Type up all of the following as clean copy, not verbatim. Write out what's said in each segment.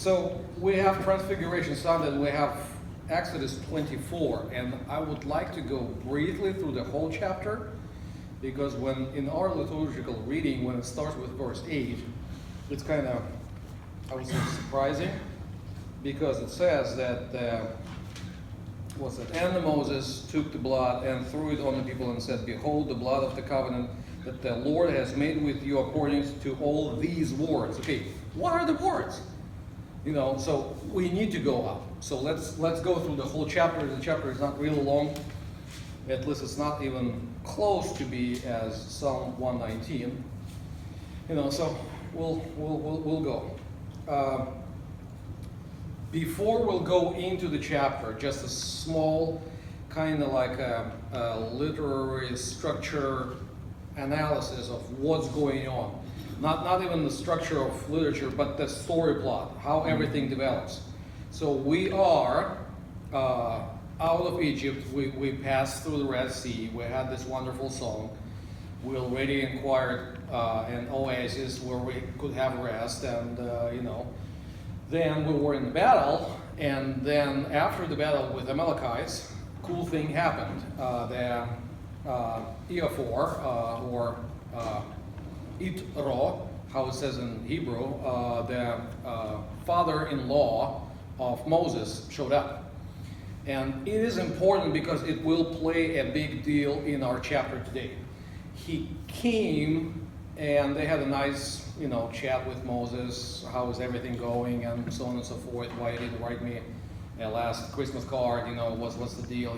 So we have Transfiguration Sunday and we have Exodus 24, and I would like to go briefly through the whole chapter, because when in our liturgical reading, when it starts with verse 8, it's kind of, I would say, surprising, because it says that, and Moses took the blood and threw it on the people and said, "Behold, the blood of the covenant that the Lord has made with you according to all these words." Okay, what are the words? So we need to go up. So let's go through the whole chapter. The chapter is not really long. At least it's not even close to be as Psalm 119. So we'll go. Before we'll go into the chapter, just a small kind of like a literary structure analysis of what's going on. Not even the structure of literature, but the story plot, how everything develops. So we are out of Egypt. We passed through the Red Sea. We had this wonderful song. We already acquired an oasis where we could have rest, and then we were in the battle, and then after the battle with Amalekites, cool thing happened. The Eophor, or Itro, how it says in Hebrew, the father-in-law of Moses showed up. And it is important because it will play a big deal in our chapter today. He came and they had a nice, chat with Moses. How is everything going, and so on and so forth. Why you didn't write me a last Christmas card? What's the deal?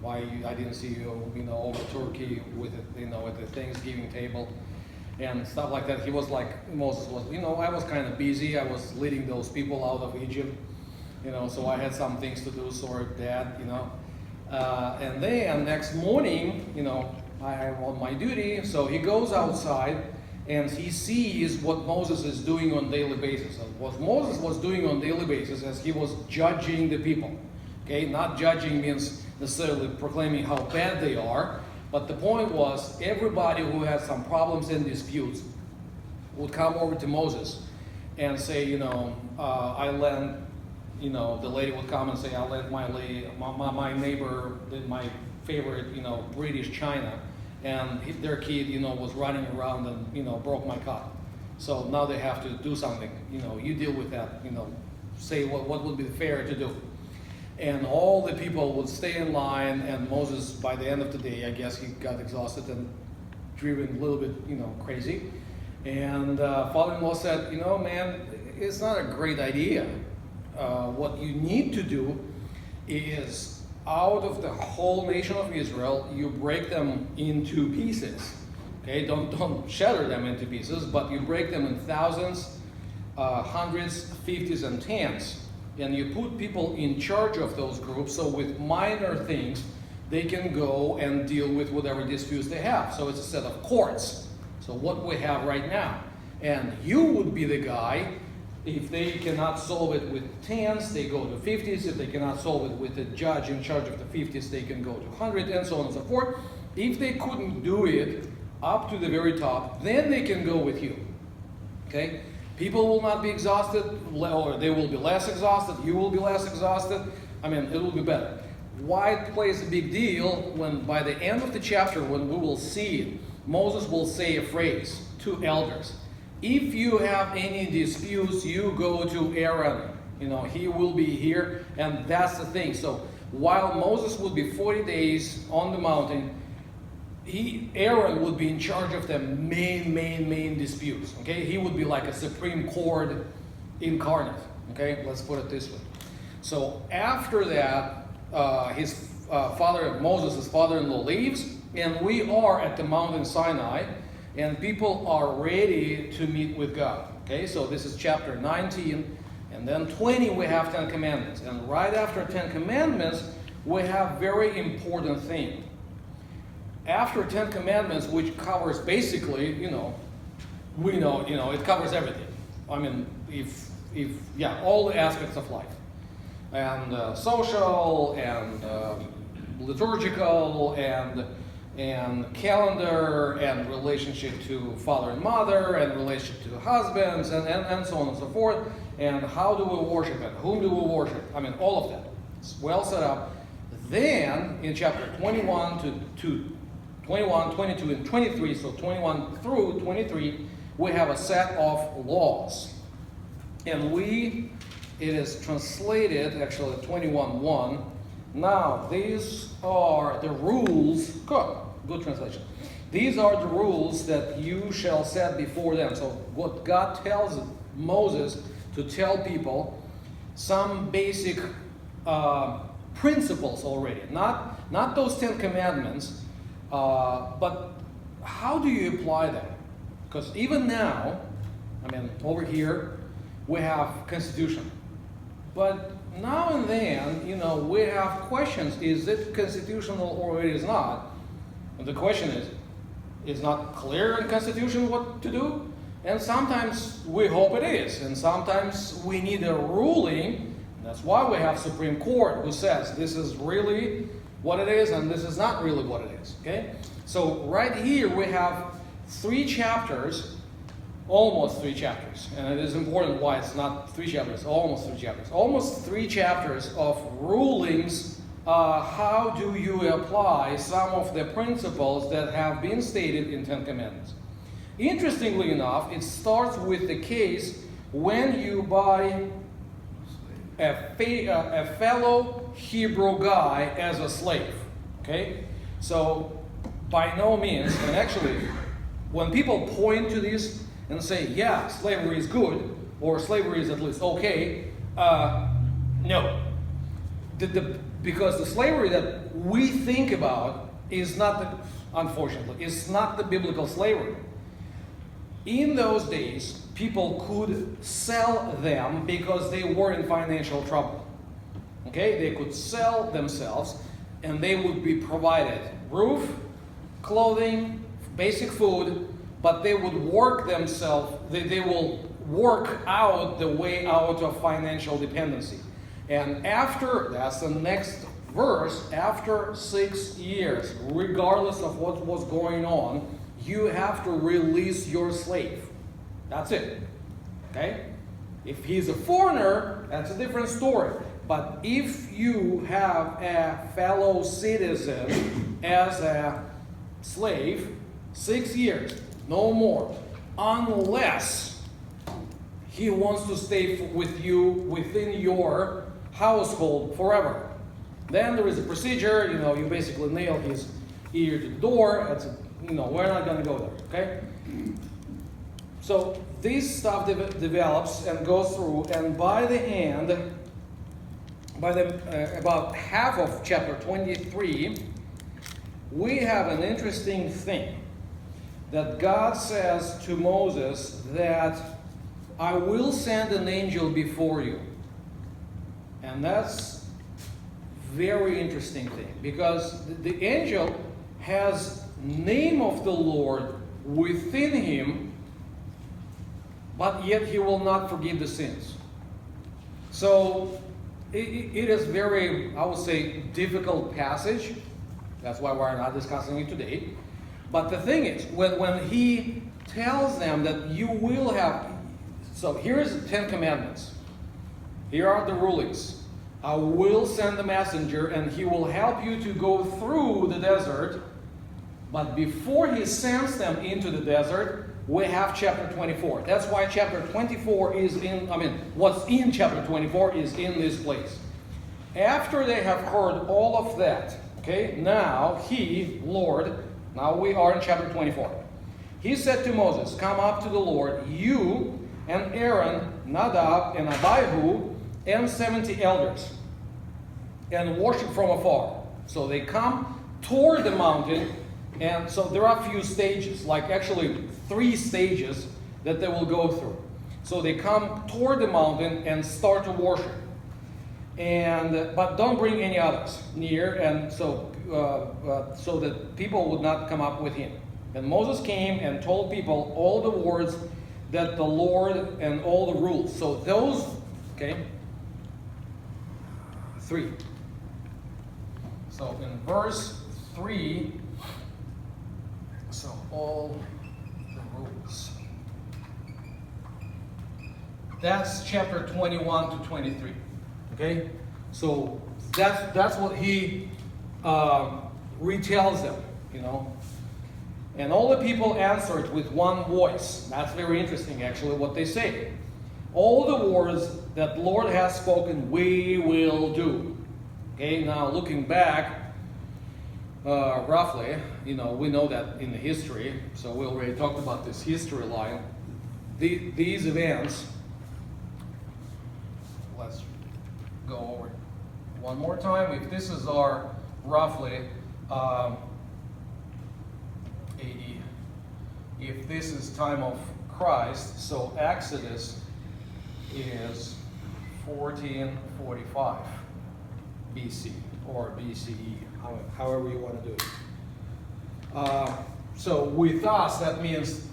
Why I didn't see you, over Turkey with it, at the Thanksgiving table, and stuff like that. He was like, Moses was, I was kind of busy. I was leading those people out of Egypt, so I had some things to do. Sorry, Dad, And then next morning, I am on my duty, so he goes outside and he sees what Moses is doing on a daily basis. And what Moses was doing on a daily basis is he was judging the people. Okay, not judging means necessarily proclaiming how bad they are, but the point was everybody who had some problems and disputes would come over to Moses and say, I lent, the lady would come and say, I lent my neighbor, my favorite, British china, and their kid, was running around and, broke my cup. So now they have to do something. You deal with that. Say what would be fair to do. And all the people would stay in line, and Moses, by the end of the day, I guess he got exhausted and driven a little bit, crazy. And father-in-law said, man, it's not a great idea. What you need to do is, out of the whole nation of Israel, you break them into pieces. Okay, don't shatter them into pieces, but you break them in thousands, hundreds, fifties, and tens. And you put people in charge of those groups, so with minor things, they can go and deal with whatever disputes they have. So it's a set of courts. So what we have right now. And you would be the guy. If they cannot solve it with tens, they go to 50s. If they cannot solve it with a judge in charge of the 50s, they can go to 100, and so on and so forth. If they couldn't do it up to the very top, then they can go with you. Okay? People will not be exhausted, or they will be less exhausted. You will be less exhausted. It will be better. Why it plays a big deal when by the end of the chapter, when we will see it, Moses will say a phrase to elders. If you have any disputes, you go to Aaron. He will be here, and that's the thing. So while Moses would be 40 days on the mountain, Aaron would be in charge of the main disputes. Okay, he would be like a Supreme Court incarnate. Okay, let's put it this way. So after that, Moses' father-in-law leaves, and we are at the mountain Sinai. And people are ready to meet with God. Okay, so this is chapter 19, and then 20 we have 10 Commandments. And right after 10 Commandments, we have very important thing. After 10 Commandments, which covers basically, we know, it covers everything. All the aspects of life. And social, and liturgical, and calendar, and relationship to father and mother, and relationship to husbands, and so on and so forth. and how do we worship and whom do we worship. I mean, all of that. It's well set up. Then in chapter 21 to 21, 22, and 23, so 21 through 23, we have a set of laws. And it is translated, actually 21:1. Now, these are the rules. Good translation. These are the rules that you shall set before them. So what God tells Moses to tell people, some basic principles already. Not those 10 commandments, but how do you apply them? Because even now, I mean, over here, we have Constitution. But now and then, we have questions. Is it constitutional or it is not? And the question is, it's not clear in Constitution what to do? And sometimes we hope it is. And sometimes we need a ruling. That's why we have Supreme Court who says this is really what it is and this is not really what it is. Okay? So right here we have 3 chapters, almost 3 chapters. And it is important why it's not 3 chapters, almost 3 chapters. Almost 3 chapters of rulings. How do you apply some of the principles that have been stated in 10 Commandments? Interestingly enough, it starts with the case when you buy a fellow Hebrew guy as a slave. Okay? So, by no means, and actually, when people point to this and say, yeah, slavery is good, or slavery is at least okay, no. Because the slavery that we think about is not, unfortunately, is not the biblical slavery. In those days, people could sell them because they were in financial trouble. Okay, they could sell themselves and they would be provided roof, clothing, basic food, but they would work themselves, they will work out the way out of financial dependency. And that's the next verse, after 6 years, regardless of what was going on, you have to release your slave. That's it. Okay? If he's a foreigner, that's a different story. But if you have a fellow citizen as a slave, 6 years, no more, unless he wants to stay with you within your household forever. Then there is a procedure, you basically nail his ear to the door. We're not going to go there, okay? So this stuff develops and goes through, and by the end, about half of chapter 23, we have an interesting thing that God says to Moses that I will send an angel before you. And that's very interesting thing, because the angel has name of the Lord within him, but yet he will not forgive the sins. So it is very, I would say, difficult passage. That's why we're not discussing it today. But the thing is, when he tells them that you will have, so here's the 10 Commandments. Here are the rulings. I will send the messenger and he will help you to go through the desert. But before he sends them into the desert, we have chapter 24. That's why chapter 24 is what's in chapter 24 is in this place. After they have heard all of that, okay, now now we are in chapter 24. He said to Moses, come up to the Lord, you and Aaron, Nadab and Abihu, and 70 elders, and worship from afar. So they come toward the mountain, and so there are a few stages, like actually 3 stages that they will go through. So they come toward the mountain and start to worship. But don't bring any others near, and so that people would not come up with him. And Moses came and told people all the words that the Lord and all the rules. So those, okay, 3. So in verse 3, so all the rules. That's chapter 21 to 23. Okay? So that's what he retells them, you know. And all the people answered with one voice. That's very interesting, actually, what they say. All the words that the Lord has spoken, we will do. Okay, now looking back, roughly, you know, we know that in the history, so we already talked about this history line. These events, let's go over it one more time. If this is our roughly 80, if this is time of Christ, so Exodus is 1445 BC or BCE, however you want to do it. So with us, that means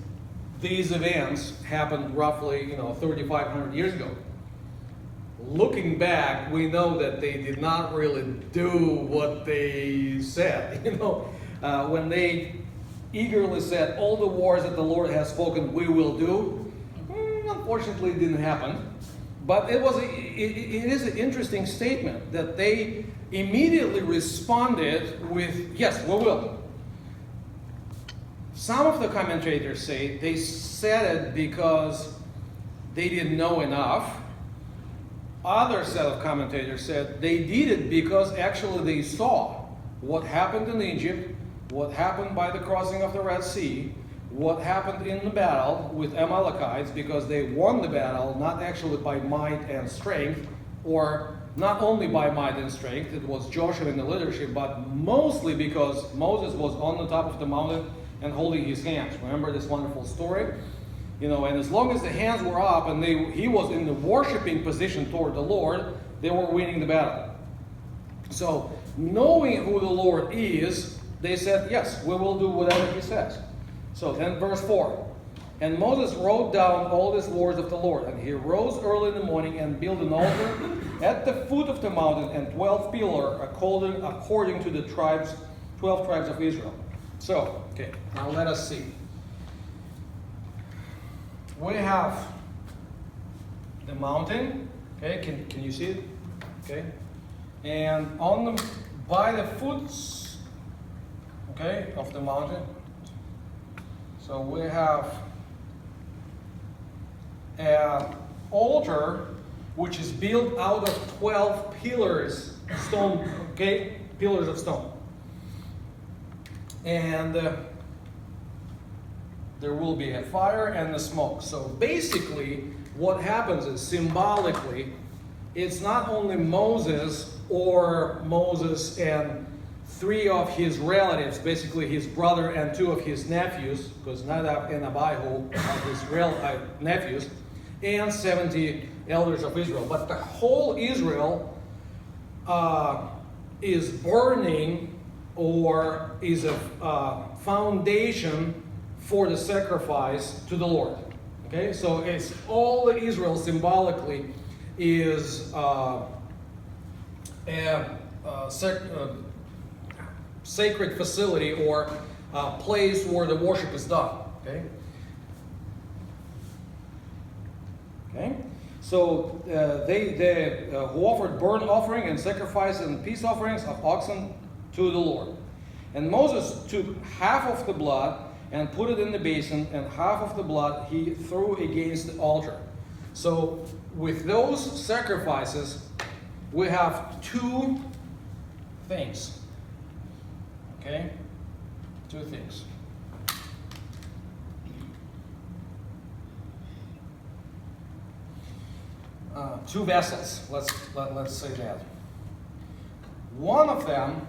these events happened roughly, 3,500 years ago. Looking back, we know that they did not really do what they said. When they eagerly said, all the wars that the Lord has spoken, we will do, unfortunately it didn't happen. But it is an interesting statement that they immediately responded with, yes, we will. Some of the commentators say they said it because they didn't know enough. Other set of commentators said they did it because actually they saw what happened in Egypt, what happened by the crossing of the Red Sea, what happened in the battle with Amalekites, because they won the battle not actually by might and strength, or not only by might and strength, it was Joshua in the leadership, but mostly because Moses was on the top of the mountain and holding his hands. Remember this wonderful story? And as long as the hands were up and he was in the worshiping position toward the Lord, they were winning the battle. So, knowing who the Lord is, they said, yes, we will do whatever he says. So then verse 4. And Moses wrote down all these words of the Lord. And he rose early in the morning and built an altar at the foot of the mountain and 12 pillars according to the 12 tribes of Israel. So, okay, now let us see. We have the mountain. Okay, can you see it? Okay. And by the foots, okay, of the mountain. So we have an altar which is built out of 12 pillars, stone, okay, pillars of stone. And there will be a fire and the smoke. So basically, what happens is symbolically, it's not only Moses and 3 of his relatives, basically his brother and 2 of his nephews, because Nadab and Abihu are his nephews, and 70 elders of Israel. But the whole Israel is burning, or is a foundation for the sacrifice to the Lord. Okay, so it's all Israel symbolically is sacred facility or place where the worship is done. Okay. Okay. So they who offered burnt offering and sacrifice and peace offerings of oxen to the Lord. And Moses took half of the blood and put it in the basin, and half of the blood he threw against the altar. So with those sacrifices, we have 2 things. Okay? 2 things. Two vessels, let's say that. One of them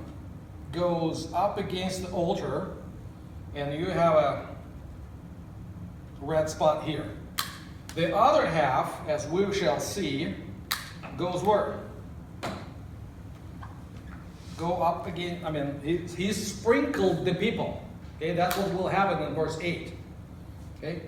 goes up against the altar, and you have a red spot here. The other half, as we shall see, goes where? Go up again. I mean, he sprinkled the people. Okay, that's what will happen in verse 8. Okay,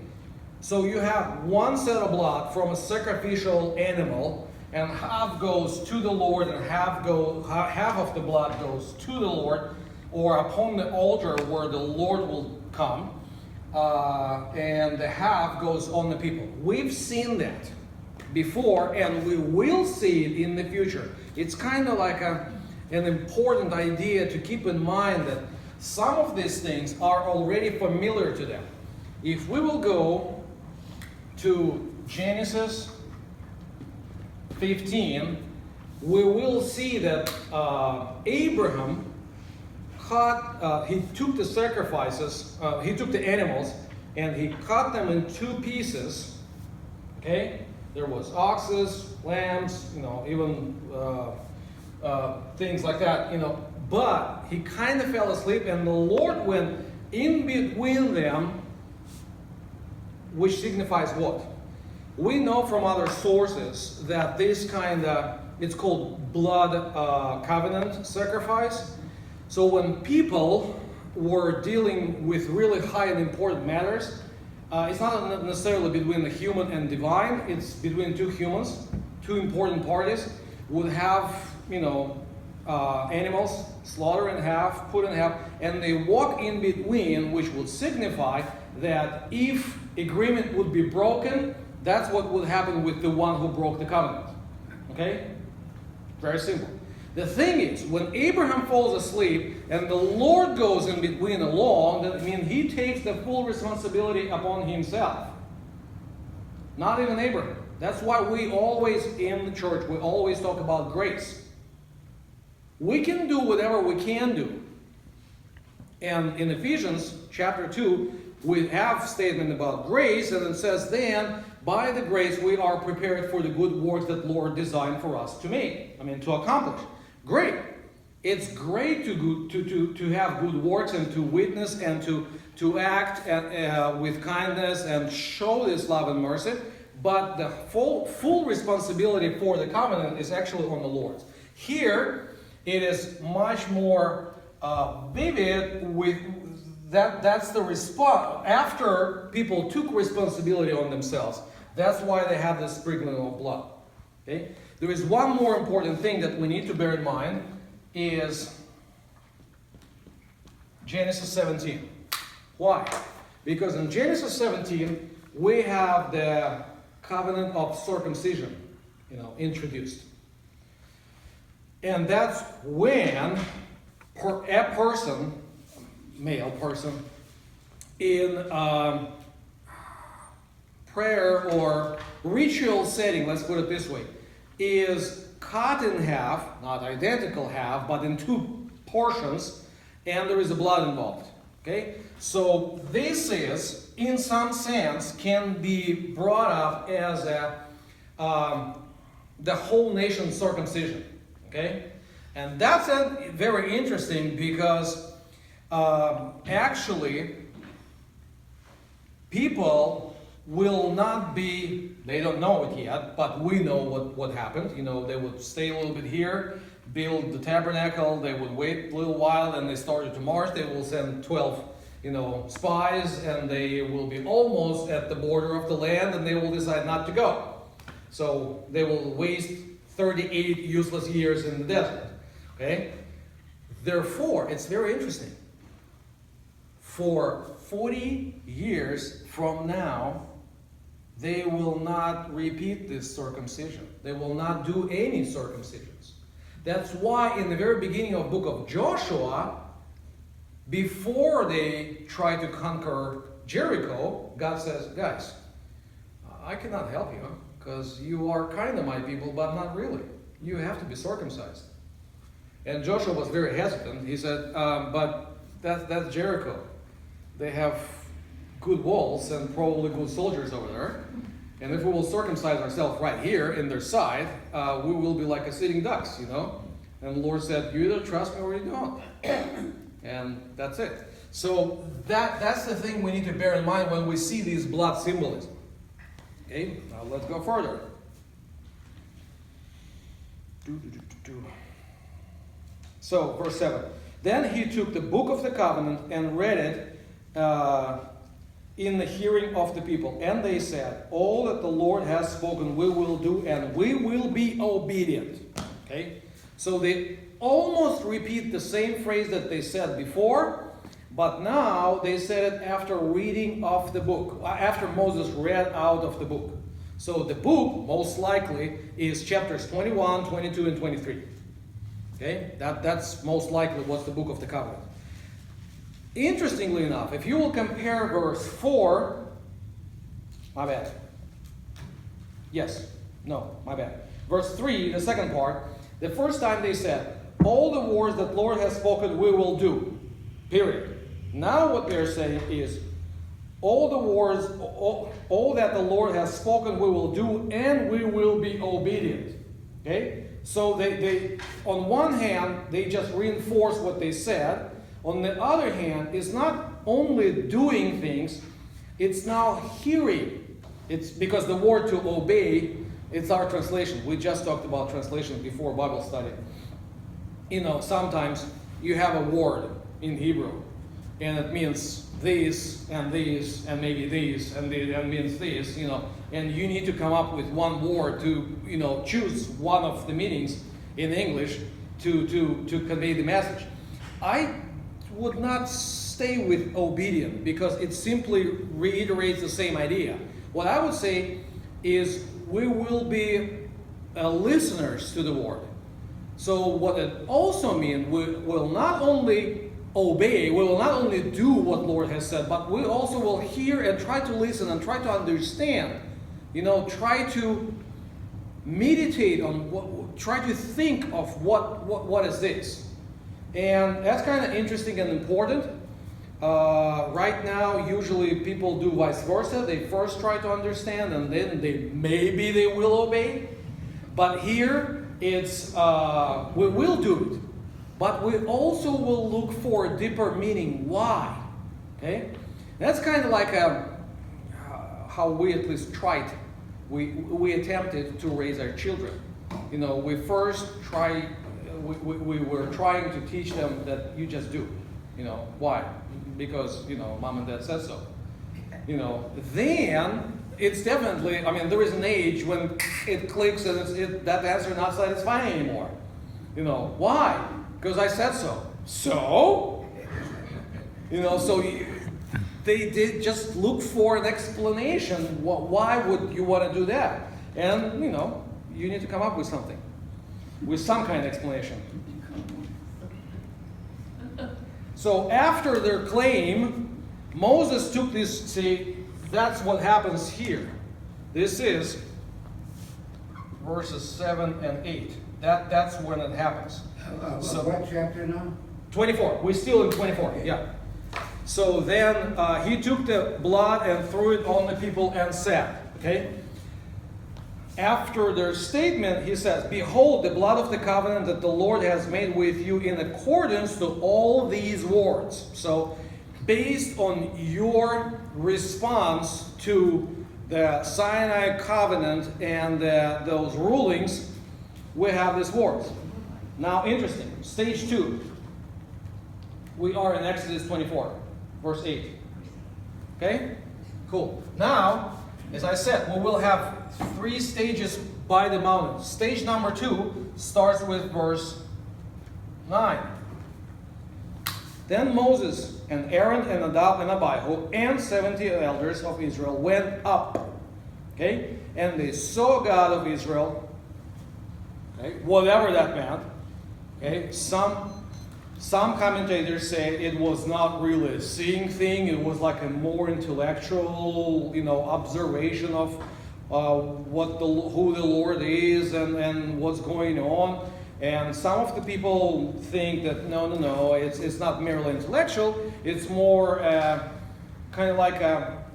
so you have one set of blood from a sacrificial animal, and half goes to the Lord, and half of the blood goes to the Lord, or upon the altar where the Lord will come, and the half goes on the people. We've seen that. before, and we will see it in the future. It's kind of like an important idea to keep in mind that some of these things are already familiar to them. If we will go to Genesis 15, we will see that Abraham he took the sacrifices, he took the animals, and he cut them in two pieces. Okay, there was oxes, lambs, even things like that, But he kind of fell asleep, and the Lord went in between them, which signifies what? We know from other sources that this it's called blood covenant sacrifice. So when people were dealing with really high and important matters, it's not necessarily between the human and divine, it's between two humans, two important parties, would have, animals, slaughter in half, put in half, and they walk in between, which would signify that if agreement would be broken, that's what would happen with the one who broke the covenant. Okay? Very simple. The thing is, when Abraham falls asleep and the Lord goes in between along, that means he takes the full responsibility upon himself. Not even Abraham. That's why we always, in the church, we always talk about grace. We can do whatever we can do. And in Ephesians chapter 2, we have a statement about grace, and it says, then, by the grace we are prepared for the good works that Lord designed for us to to accomplish. Great. It's great to have good works and to witness and to act with kindness and show this love and mercy, but the full responsibility for the covenant is actually on the Lord. Here, it is much more vivid with that's the response. After people took responsibility on themselves, that's why they have this sprinkling of blood. Okay? There is one more important thing that we need to bear in mind is Genesis 17. Why? Because in Genesis 17 we have the covenant of circumcision, introduced. And that's when a person, male person, in prayer or ritual setting, let's put it this way, is cut in half, not identical half, but in two portions, and there is a blood involved. Okay? So this is, in some sense, can be brought up as the whole nation's circumcision. Okay? And that's very interesting because actually people will not be, they don't know it yet, but we know what happened. They would stay a little bit here, build the tabernacle, they would wait a little while, and they started to march. They will send 12 spies, and they will be almost at the border of the land, and they will decide not to go. So they will waste 38 useless years in the desert. Okay? Therefore, it's very interesting. For 40 years from now, they will not repeat this circumcision. They will not do any circumcisions. That's why in the very beginning of the book of Joshua, before they try to conquer Jericho, God says, guys, I cannot help you because you are kind of my people, but not really. You have to be circumcised. And Joshua was very hesitant. He said, but that's Jericho. They have good walls and probably good soldiers over there. And if we will circumcise ourselves right here in their side, we will be like a sitting ducks, And the Lord said, you either trust me or you don't. And that's it. So that's the thing we need to bear in mind when we see these blood symbolism. Okay, now let's go further. So, verse 7. Then he took the book of the covenant and read it in the hearing of the people. And they said, all that the Lord has spoken we will do, and we will be obedient. Okay? So they almost repeat the same phrase that they said before, but now they said it after reading of the book, after Moses read out of the book. So the book, most likely, is chapters 21, 22, and 23. Okay? That's most likely what's the book of the covenant. Interestingly enough, if you will compare verse 4, my bad. Yes, no, my bad. Verse 3, the second part, the first time they said, all the words that Lord has spoken we will do. Period. Now what they're saying is, all the words, all that the Lord has spoken we will do, and we will be obedient. Okay? So they on one hand, they just reinforce what they said. On the other hand, it's not only doing things, it's now hearing. It's because the word to obey, it's our translation. We just talked about translation before Bible study. You know, sometimes you have a word in Hebrew, and it means this, and maybe this, and means this, you know, and you need to come up with one word to, you know, choose one of the meanings in English to convey the message. I would not stay with obedient because it simply reiterates the same idea. What I would say is we will be listeners to the word. So what it also means, we will not only obey, we will not only do what Lord has said, but we also will hear and try to listen and try to understand. You know, try to meditate on what, try to think of what is this. And that's kind of interesting and important. Right now, usually people do vice versa. They first try to understand and then maybe they will obey. But here, it's we will do it. But we also will look for a deeper meaning. Why? Okay? That's kind of like how we at least tried. We attempted to raise our children. You know, we first try. We were trying to teach them that you just do. You know, why? Because, you know, mom and dad said so. You know, then it's definitely, I mean, there is an age when it clicks and that answer not satisfying anymore. You know, why? Because I said so. So? You know, so they did just look for an explanation. Why would you want to do that? And, you know, you need to come up with something. With some kind of explanation. So after their claim, Moses took this, see, that's what happens here. This is verses 7 and 8. That's when it happens. So what chapter now? 24. We're still in 24, okay. Yeah. So then he took the blood and threw it on the people and said, okay? After their statement, he says, behold, the blood of the covenant that the Lord has made with you in accordance to all these words. So, based on your response to the Sinai covenant and those rulings, we have these words. Now, interesting. Stage 2. We are in Exodus 24, verse 8. Okay? Cool. Now, as I said, we will have 3 stages by the mountain. Stage number 2 starts with verse 9. Then Moses and Aaron and Nadab and Abihu and 70 elders of Israel went up. Okay? And they saw God of Israel. Okay? Whatever that meant. Okay? Some commentators say it was not really a seeing thing. It was like a more intellectual, you know, observation of who the Lord is and what's going on. And some of the people think that no, it's not merely intellectual. It's more kind of like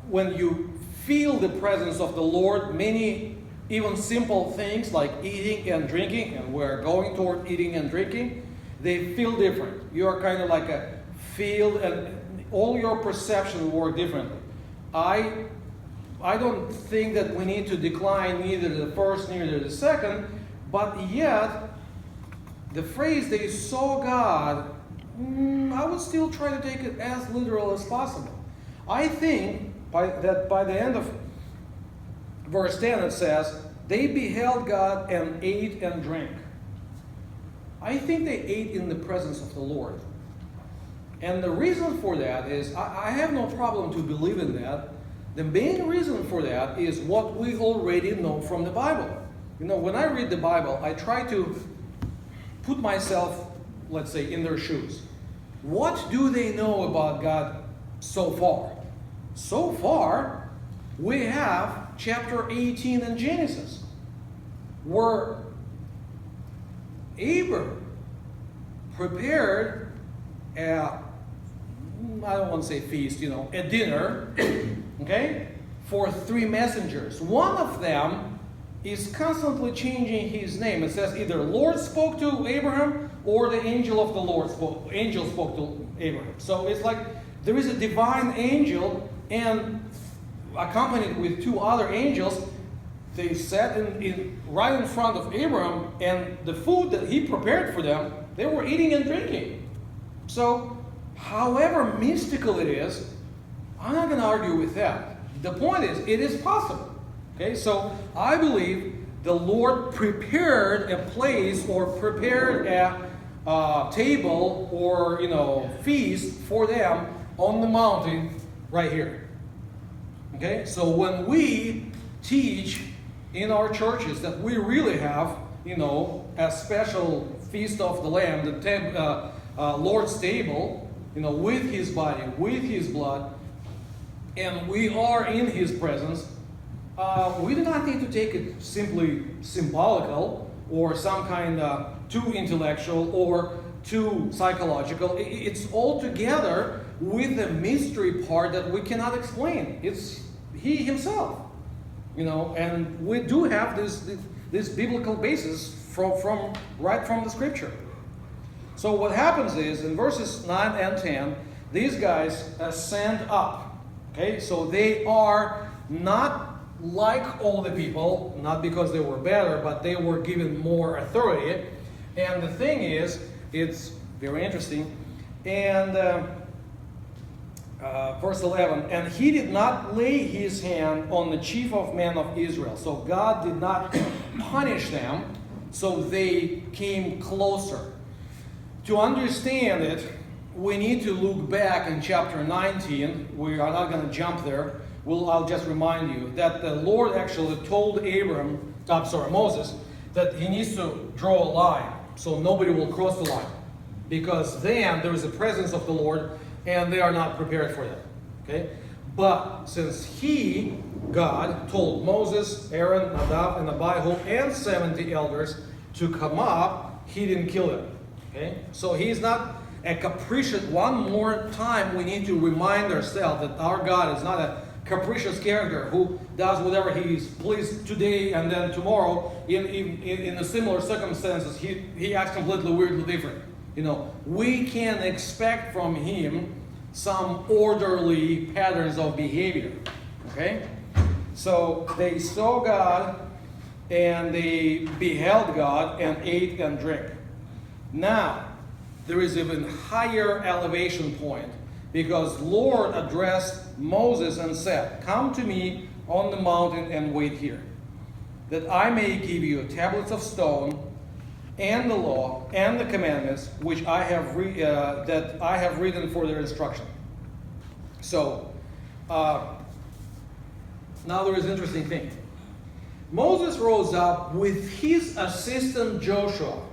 when you feel the presence of the Lord. Many even simple things like eating and drinking, and we're going toward eating and drinking, they feel different. You are kind of like a field, and all your perception work differently. I don't think that we need to decline neither the first neither the second, but yet the phrase they saw God, I would still try to take it as literal as possible. I think by the end of verse 10 it says, they beheld God and ate and drank. I think they ate in the presence of the Lord. And the reason for that is, I have no problem to believe in that. The main reason for that is what we already know from the Bible. When I read the Bible, I try to put myself, let's say, in their shoes. What do they know about God so far? So far, we have chapter 18 in Genesis, where Abram prepared I don't want to say feast, a dinner, okay, for 3 messengers. One of them is constantly changing his name. It says either Lord spoke to Abraham or the angel of the Lord spoke. Angel spoke to Abraham. So it's like there is a divine angel, and accompanied with 2 other angels, they sat right in front of Abraham, and the food that he prepared for them, they were eating and drinking. So, however mystical it is, I'm not going to argue with that. The point is, it is possible. Okay, so I believe the Lord prepared a place or prepared a table or feast for them on the mountain right here. Okay, so when we teach in our churches that we really have a special feast of the Lamb, the Lord's table, with His body, with His blood, and we are in His presence, we do not need to take it simply symbolical or some kind of too intellectual or too psychological. It's all together with the mystery part that we cannot explain. It's He Himself, and we do have this biblical basis right from the Scripture. So what happens is, in verses 9 and 10, these guys ascend up. Okay, so they are not like all the people, not because they were better, but they were given more authority. And the thing is, it's very interesting. And verse 11, and he did not lay his hand on the chief of men of Israel. So God did not punish them, so they came closer. To understand it, we need to look back in chapter 19. We are not going to jump there. I'll just remind you that the Lord actually told Moses, that he needs to draw a line so nobody will cross the line. Because then there is the presence of the Lord and they are not prepared for that. Okay? But since God, told Moses, Aaron, Nadab, and Abihu, and 70 elders to come up, he didn't kill them. Okay? So he's not a capricious. One more time we need to remind ourselves that our God is not a capricious character who does whatever he's pleased today and then tomorrow in the similar circumstances he acts completely weirdly different. We can expect from him some orderly patterns of behavior. Okay? So they saw God and they beheld God and ate and drank. Now, there is even higher elevation point, because Lord addressed Moses and said, "Come to me on the mountain and wait here, that I may give you tablets of stone and the law and the commandments which I have written for their instruction." So, now there is an interesting thing. Moses rose up with his assistant Joshua.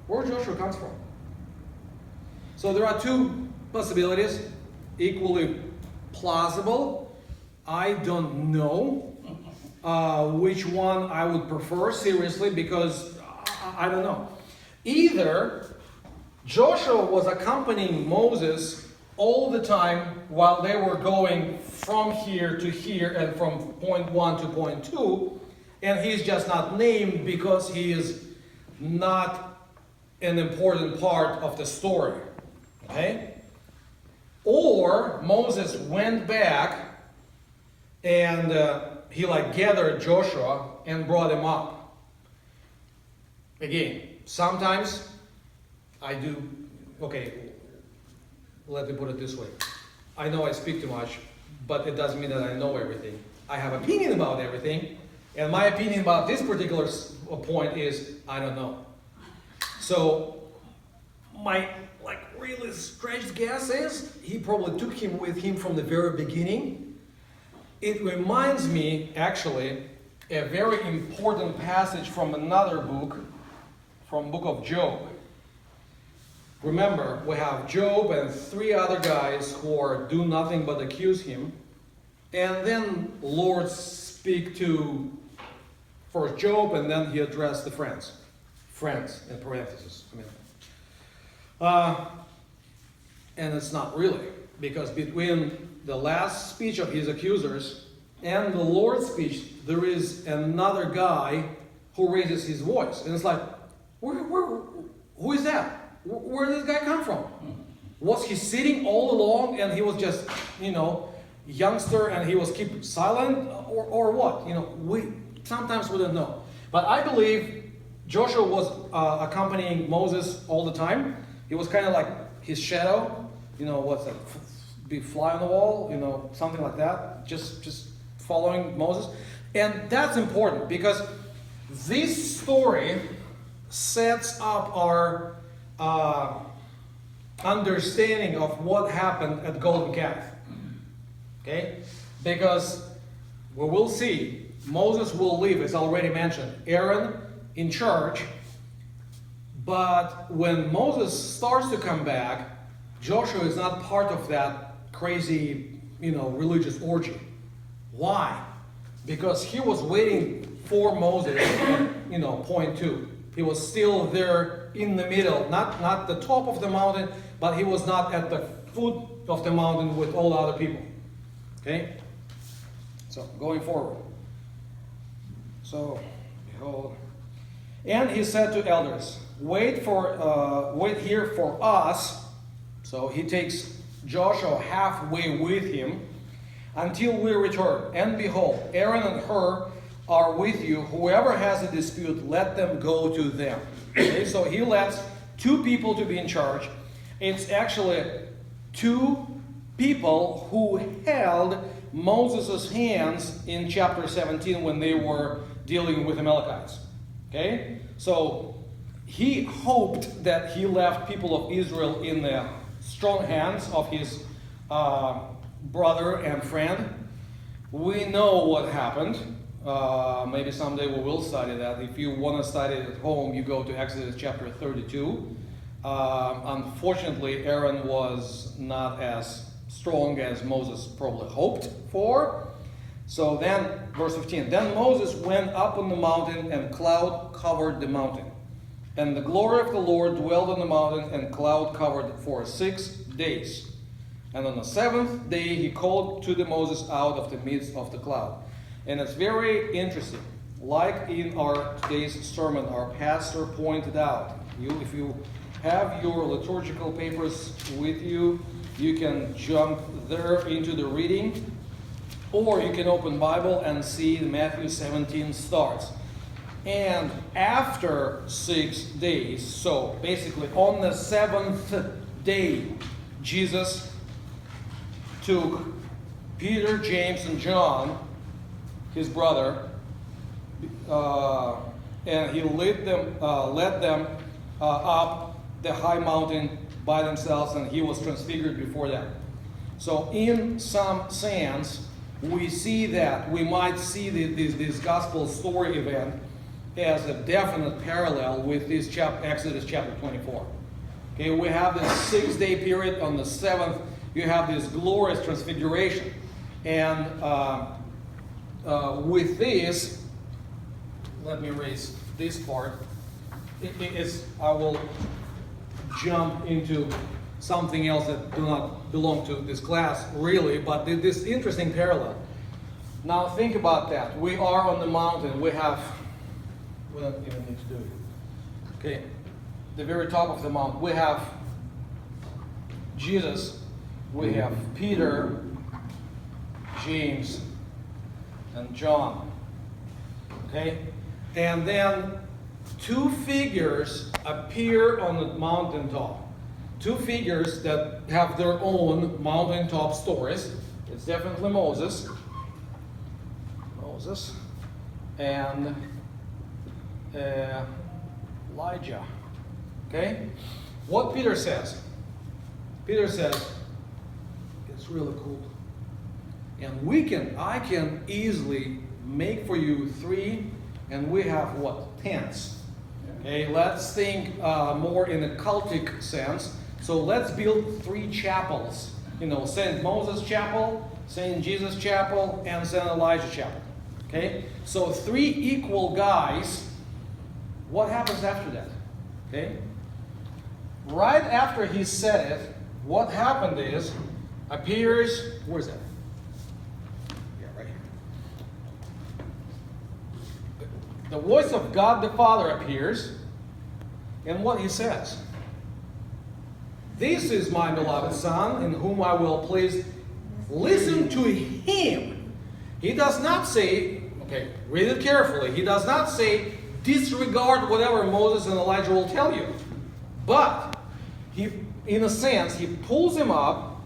Where Joshua comes from. So there are 2 possibilities, equally plausible. I don't know which one I would prefer seriously, because I don't know. Either Joshua was accompanying Moses all the time while they were going from here to here and from point 1 to point 2, and he's just not named because he is not an important part of the story. Okay? Or Moses went back and he gathered Joshua and brought him up. Again, sometimes I do, let me put it this way. I know I speak too much, but it doesn't mean that I know everything. I have opinion about everything, and my opinion about this particular point is, I don't know. So, my really stretched guess is, he probably took him with him from the very beginning, it reminds me, actually, a very important passage from another book, from book of Job. Remember, we have Job and 3 other guys who do nothing but accuse him. And then Lord speak to first Job, and then he addressed the friends. Friends, in parentheses. And it's not really, because between the last speech of his accusers and the Lord's speech, there is another guy who raises his voice. And it's like, who is that? Where did this guy come from? Was he sitting all along and he was just, youngster and he was keep silent or what? We sometimes we don't know. But I believe Joshua was accompanying Moses all the time. He was kind of like his shadow. What's that? Be fly on the wall, something like that. Just following Moses. And that's important because this story sets up our understanding of what happened at Golden Calf. Okay? Because we will see, Moses will leave, as already mentioned, Aaron in charge. But when Moses starts to come back, Joshua is not part of that crazy, religious orgy. Why? Because he was waiting for Moses at, point 2. He was still there in the middle, not the top of the mountain, but he was not at the foot of the mountain with all the other people. Okay? So, going forward. So, behold. And he said to elders, wait here for us. So he takes Joshua halfway with him until we return. And behold, Aaron and Hur are with you. Whoever has a dispute, let them go to them. Okay, so he lets 2 people to be in charge. It's actually 2 people who held Moses' hands in chapter 17 when they were dealing with Amalekites. Okay? So he hoped that he left people of Israel in the strong hands of his brother and friend. We know what happened. Maybe someday we will study that. If you want to study it at home, you go to Exodus chapter 32. Unfortunately, Aaron was not as strong as Moses probably hoped for. So then, verse 15, then Moses went up on the mountain, and cloud covered the mountain. And the glory of the Lord dwelled on the mountain, and cloud covered it for 6 days. And on the 7th day he called to the Moses out of the midst of the cloud. And it's very interesting. Like in our today's sermon, our pastor pointed out, if you have your liturgical papers with you, you can jump there into the reading, or you can open Bible and see Matthew 17 starts. And after 6 days, so basically on the 7th day, Jesus took Peter, James, and John, his brother, and he led them up the high mountain by themselves, and he was transfigured before them. So in some sense, we see that we might see this gospel story event as a definite parallel with this Exodus chapter 24. Okay, we have this 6-day period. On the 7th, you have this glorious transfiguration. And with this, let me erase this part. I will jump into something else that do not belong to this class, really, but this interesting parallel. Now think about that. We are on the mountain. We don't even need to do it. Okay, the very top of the mountain. We have Jesus. We have Peter, James, and John. Okay, and then 2 figures appear on the mountaintop. 2 figures that have their own mountaintop stories. It's definitely Moses and Elijah. Okay? What Peter says. Peter says, it's really cool. And I can easily make for you 3, and we have what? Tents. Okay, let's think more in a cultic sense. So let's build 3 chapels. St. Moses Chapel, St. Jesus Chapel, and St. Elijah Chapel. Okay, so 3 equal guys. What happens after that? Okay, right after he said it, what happened is, appears, where's that? Yeah, right here. The voice of God the Father appears, and what he says, "This is my beloved Son, in whom I will please. Listen to him." He does not say, okay, read it carefully. He does not say, disregard whatever Moses and Elijah will tell you. But, in a sense, he pulls him up.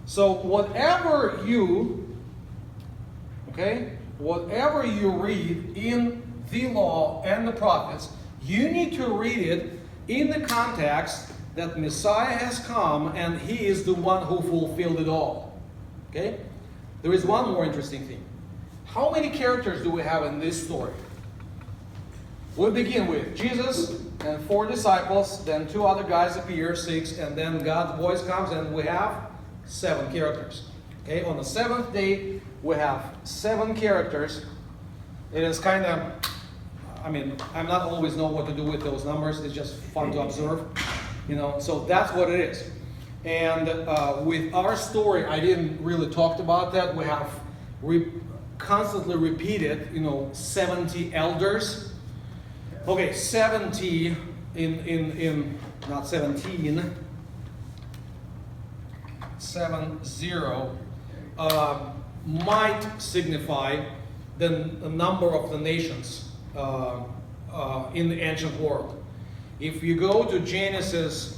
So whatever you read in the law and the prophets, you need to read it in the context that Messiah has come and he is the one who fulfilled it all. Okay? There is one more interesting thing. How many characters do we have in this story? We begin with Jesus and 4 disciples, then 2 other guys appear, 6, and then God's voice comes, and we have 7 characters. Okay, on the 7th day, we have 7 characters. It is kind of, I'm not always know what to do with those numbers. It's just fun to observe, so that's what it is. And with our story, I didn't really talk about that. We have constantly repeated, 70 elders. Okay, 70 in not 17, 70 might signify the number of the nations in the ancient world. If you go to Genesis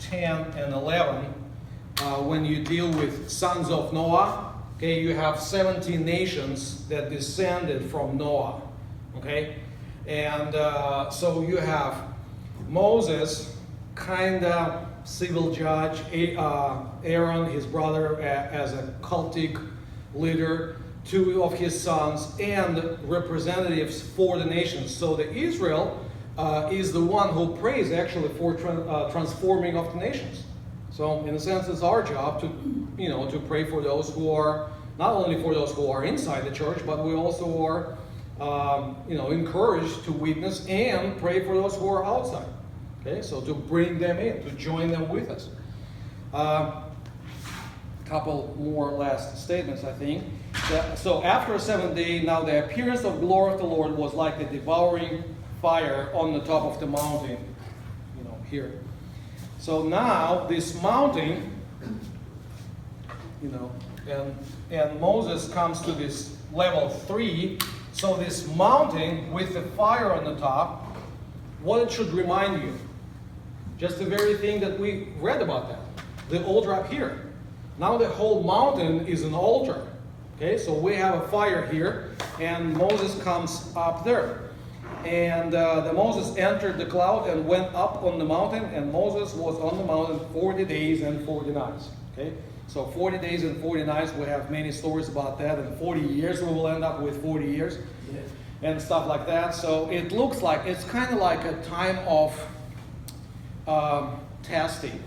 10 and 11, when you deal with sons of Noah, okay, you have 70 nations that descended from Noah. Okay, and so you have Moses, kind of civil judge, Aaron, his brother, as a cultic leader, 2 of his sons, and representatives for the nations. So the Israel is the one who prays actually for transforming of the nations. So in a sense, it's our job to pray for those who are, not only for those who are inside the church, but we also are encouraged to witness and pray for those who are outside. Okay, so to bring them in, to join them with us. Couple more last statements, I think. So after a 7th day, now the appearance of glory of the Lord was like a devouring fire on the top of the mountain, here. So now this mountain, and Moses comes to this level 3. So this mountain with the fire on the top, what it should remind you? Just the very thing that we read about that. The altar up here. Now the whole mountain is an altar. Okay, so we have a fire here, and Moses comes up there. And Moses entered the cloud and went up on the mountain, and Moses was on the mountain 40 days and 40 nights. Okay, so 40 days and 40 nights, we have many stories about that, and 40 years, we will end up with 40 years and stuff like that. So it looks like, it's kind of like a time of testing.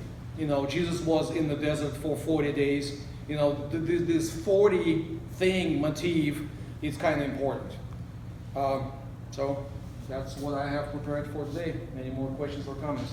Jesus was in the desert for 40 days. This 40 thing motif is kind of important. So that's what I have prepared for today. Any more questions or comments?